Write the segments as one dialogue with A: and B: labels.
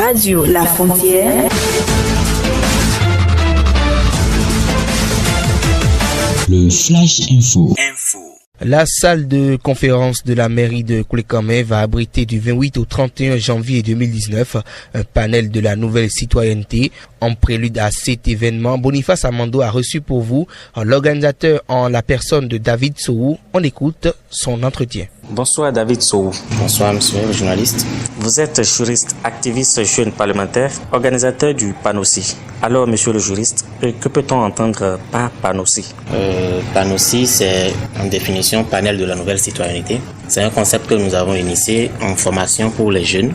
A: Radio La Frontière.
B: Le Flash Info.
C: La salle de conférence de la mairie de Koulikame va abriter du 28 au 31 janvier 2019 un panel de la nouvelle citoyenneté. En prélude à cet événement, Boniface Amando a reçu pour vous l'organisateur en la personne de David Sow. On écoute son entretien.
D: Bonsoir David Sow.
E: Bonsoir monsieur le journaliste.
D: Vous êtes juriste, activiste jeune parlementaire, organisateur du PANOCI. Alors monsieur le juriste, que peut-on entendre par PANOCI?
E: PANOCI, c'est en définition panel de la nouvelle citoyenneté. C'est un concept que nous avons initié en formation pour les jeunes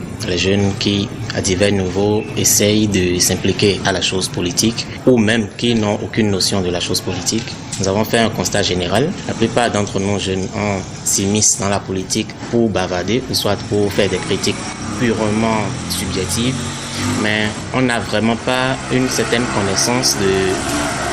E: qui à divers niveaux essayent de s'impliquer à la chose politique ou même qui n'ont aucune notion de la chose politique. Nous avons fait un constat général. La plupart d'entre nous jeunes s'immiscent dans la politique pour bavarder, soit pour faire des critiques purement subjectives, mais on n'a vraiment pas une certaine connaissance de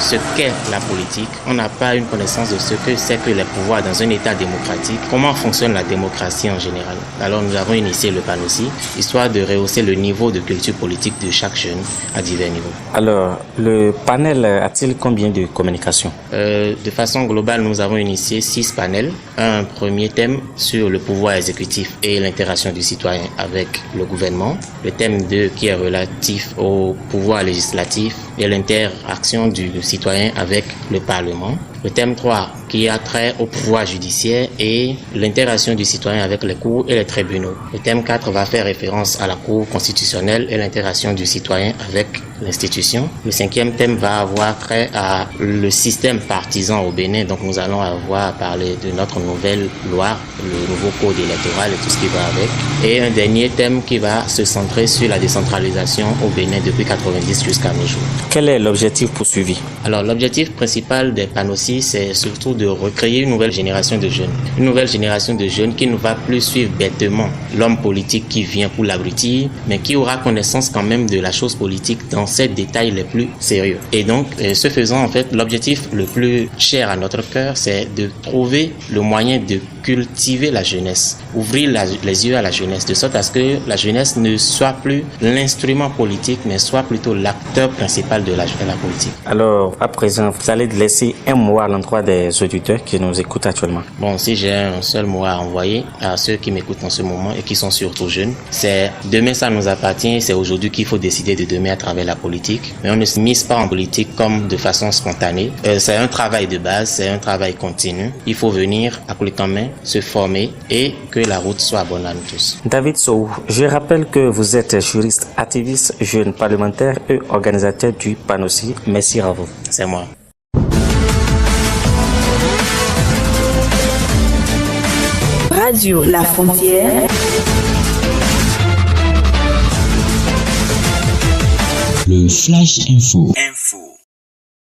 E: ce qu'est la politique. On n'a pas une connaissance de ce que c'est que les pouvoirs dans un État démocratique, comment fonctionne la démocratie en général. Alors nous avons initié le PANOCI, histoire de rehausser le niveau de culture politique de chaque jeune à divers niveaux.
D: Alors, le panel a-t-il combien de communications?
E: De façon globale, nous avons initié 6 panels. Un premier thème sur le pouvoir exécutif et l'interaction du citoyen avec le gouvernement. Le thème 2 qui est relatif au pouvoir législatif et l'interaction du citoyen avec le Parlement. Le thème 3 qui a trait au pouvoir judiciaire et l'interaction du citoyen avec les cours et les tribunaux. Le thème 4 va faire référence à la Cour constitutionnelle et l'interaction du citoyen avec l'institution. Le 5e thème va avoir trait à le système partisan au Bénin. Donc nous allons avoir à parler de notre nouvelle loi, le nouveau code électoral et tout ce qui va avec. Et un dernier thème qui va se centrer sur la décentralisation au Bénin depuis 90 jusqu'à nos jours.
D: Quel est l'objectif poursuivi?
E: Alors l'objectif principal des PANOCI, c'est surtout de recréer une nouvelle génération de jeunes. Une nouvelle génération de jeunes qui ne va plus suivre bêtement l'homme politique qui vient pour l'abrutir, mais qui aura connaissance quand même de la chose politique dans ses détails les plus sérieux. Et donc, ce faisant, en fait, l'objectif le plus cher à notre cœur, c'est de trouver le moyen de cultiver la jeunesse, ouvrir les yeux à la jeunesse, de sorte à ce que la jeunesse ne soit plus l'instrument politique, mais soit plutôt l'acteur principal de la politique.
D: Alors, à présent, vous allez laisser un mot à l'endroit des auditeurs qui nous écoutent actuellement.
E: Bon, si j'ai un seul mot à envoyer à ceux qui m'écoutent en ce moment et qui sont surtout jeunes, c'est demain ça nous appartient, c'est aujourd'hui qu'il faut décider de demain à travers la politique. Mais on ne se mise pas en politique comme de façon spontanée. C'est un travail de base, c'est un travail continu. Il faut venir à Koulikame, se former et que la route soit bonne à nous tous.
D: David Sow, je rappelle que vous êtes juriste, activiste, jeune parlementaire et organisateur du PANOCI. Merci à vous.
E: C'est moi.
A: Radio La Frontière.
B: Le Flash Info.